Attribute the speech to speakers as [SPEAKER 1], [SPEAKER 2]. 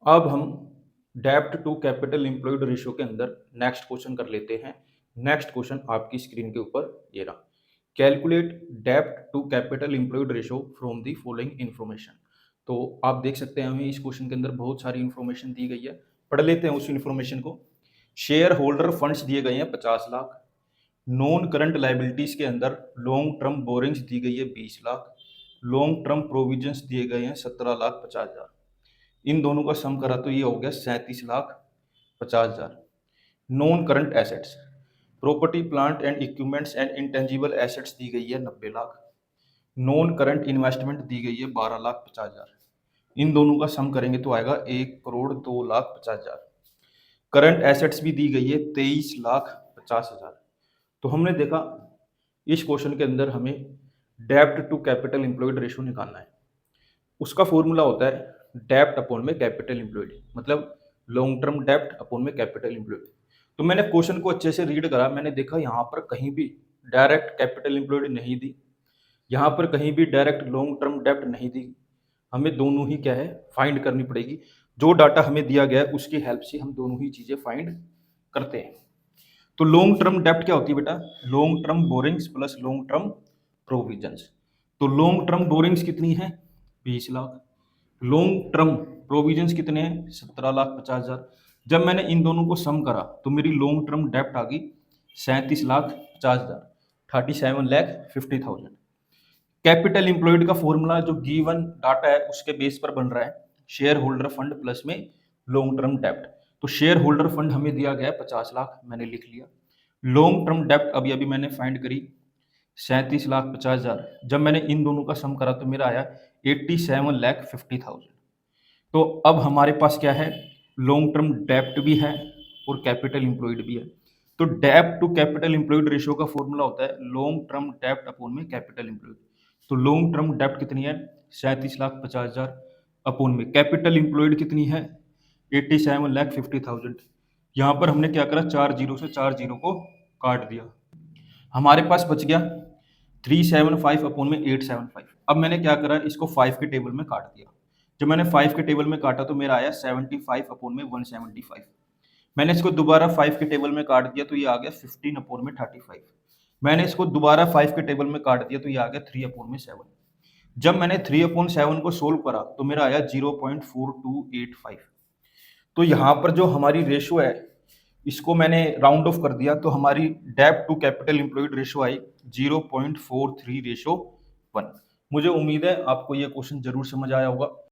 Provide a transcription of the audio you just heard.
[SPEAKER 1] अब हम डेब्ट टू कैपिटल एम्प्लॉयड रेशियो के अंदर नेक्स्ट क्वेश्चन कर लेते हैं। नेक्स्ट क्वेश्चन आपकी स्क्रीन के ऊपर ये रहा। कैलकुलेट डेब्ट to capital employed ratio from the following information. तो आप देख सकते हैं हमें इस क्वेश्चन के अंदर बहुत सारी इन्फॉर्मेशन दी गई है। पढ़ लेते हैं उस इन्फॉर्मेशन को। शेयर होल्डर फंड्स दिए गए हैं 50 लाख। नॉन करंट लाइबिलिटीज के अंदर लॉन्ग टर्म बोरिंग्स दी गई है 20 लाख। लॉन्ग टर्म प्रोविजंस दिए गए हैं 17,50,000। इन दोनों का सम करा तो ये हो गया 37,50,000। Non current assets, property plant and equipments and intangible assets दी गई है 90 लाख। नॉन करंट इन्वेस्टमेंट दी गई है 12,50,000। इन दोनों का सम करेंगे तो आएगा 1,02,50,000। करंट एसेट्स भी दी गई है 23,50,000। तो हमने देखा इस क्वेश्चन के अंदर हमें डेब्ट टू कैपिटल एम्प्लॉयड रेशियो निकालना है। उसका फॉर्मूला होता है डेब्ट अपॉन में कैपिटल एम्प्लॉयड, मतलब लॉन्ग टर्म डेब्ट अपॉन में कैपिटल एम्प्लॉयड। तो मैंने क्वेश्चन को अच्छे से रीड करा, मैंने देखा यहाँ पर कहीं भी डायरेक्ट कैपिटल एम्प्लॉयड नहीं दी, यहाँ पर कहीं भी डायरेक्ट लॉन्ग टर्म डेब्ट नहीं दी। हमें दोनों ही क्या है फाइंड करनी पड़ेगी। जो डाटा हमें दिया गया है उसकी हेल्प से हम दोनों ही चीजें फाइंड करते हैं। तो लॉन्ग टर्म डेब्ट क्या होती है बेटा? Long term borrowings plus long term provisions. तो लॉन्ग टर्म बोरिंग्स कितनी है? 20 लाख। लॉन्ग टर्म प्रोविजंस कितने हैं? 17,50,000। जब मैंने इन दोनों को सम करा तो मेरी लॉन्ग टर्म डेब्ट आ गई 37,50,000, 37,50,000। कैपिटल एम्प्लॉयड का फॉर्मूला जो गिवन डाटा है उसके बेस पर बन रहा है, शेयर होल्डर फंड प्लस में लॉन्ग टर्म डेब्ट। तो शेयर होल्डर फंड हमें दिया गया है 50 लाख, मैंने लिख लिया। लॉन्ग टर्म डेब्ट अभी अभी मैंने फाइंड करी 37,50,000। जब मैंने इन दोनों का सम करा तो मेरा आया 87,50,000। तो अब हमारे पास क्या है? लॉन्ग टर्म डेब्ट भी है और कैपिटल एम्प्लॉयड भी है। तो डेब्ट टू कैपिटल एम्प्लॉयड रेशियो का फॉर्मूला होता है लॉन्ग टर्म डेब्ट अपॉन में कैपिटल एम्प्लॉयड। तो लॉन्ग टर्म डेब्ट कितनी है? 37,50,000 अपॉन में कैपिटल एम्प्लॉयड कितनी है? 87,50,000। यहाँ पर हमने क्या करा, 4 जीरो से 4 जीरो को काट दिया, हमारे पास बच गया 375 अपॉन में 875। अब मैंने क्या करा, इसको 5 के टेबल में काट दिया। जब मैंने 5 के टेबल में काटा तो मेरा आया 75 अपॉन में 175। मैंने इसको दोबारा 5 के टेबल में काट दिया तो ये आ गया 15 अपॉन में 35। मैंने इसको दोबारा 5 के टेबल में काट दिया तो ये आ गया 3 अपॉन में 7। जब मैंने 3 अपॉन 7 को सोल्व करा तो मेरा आया 0.4285। तो यहाँ पर जो हमारी रेशो है इसको मैंने राउंड ऑफ कर दिया तो हमारी डेब्ट to capital employed ratio I 0.43 ratio 1। मुझे उम्मीद है आपको ये क्वेश्चन जरूर समझ आया होगा।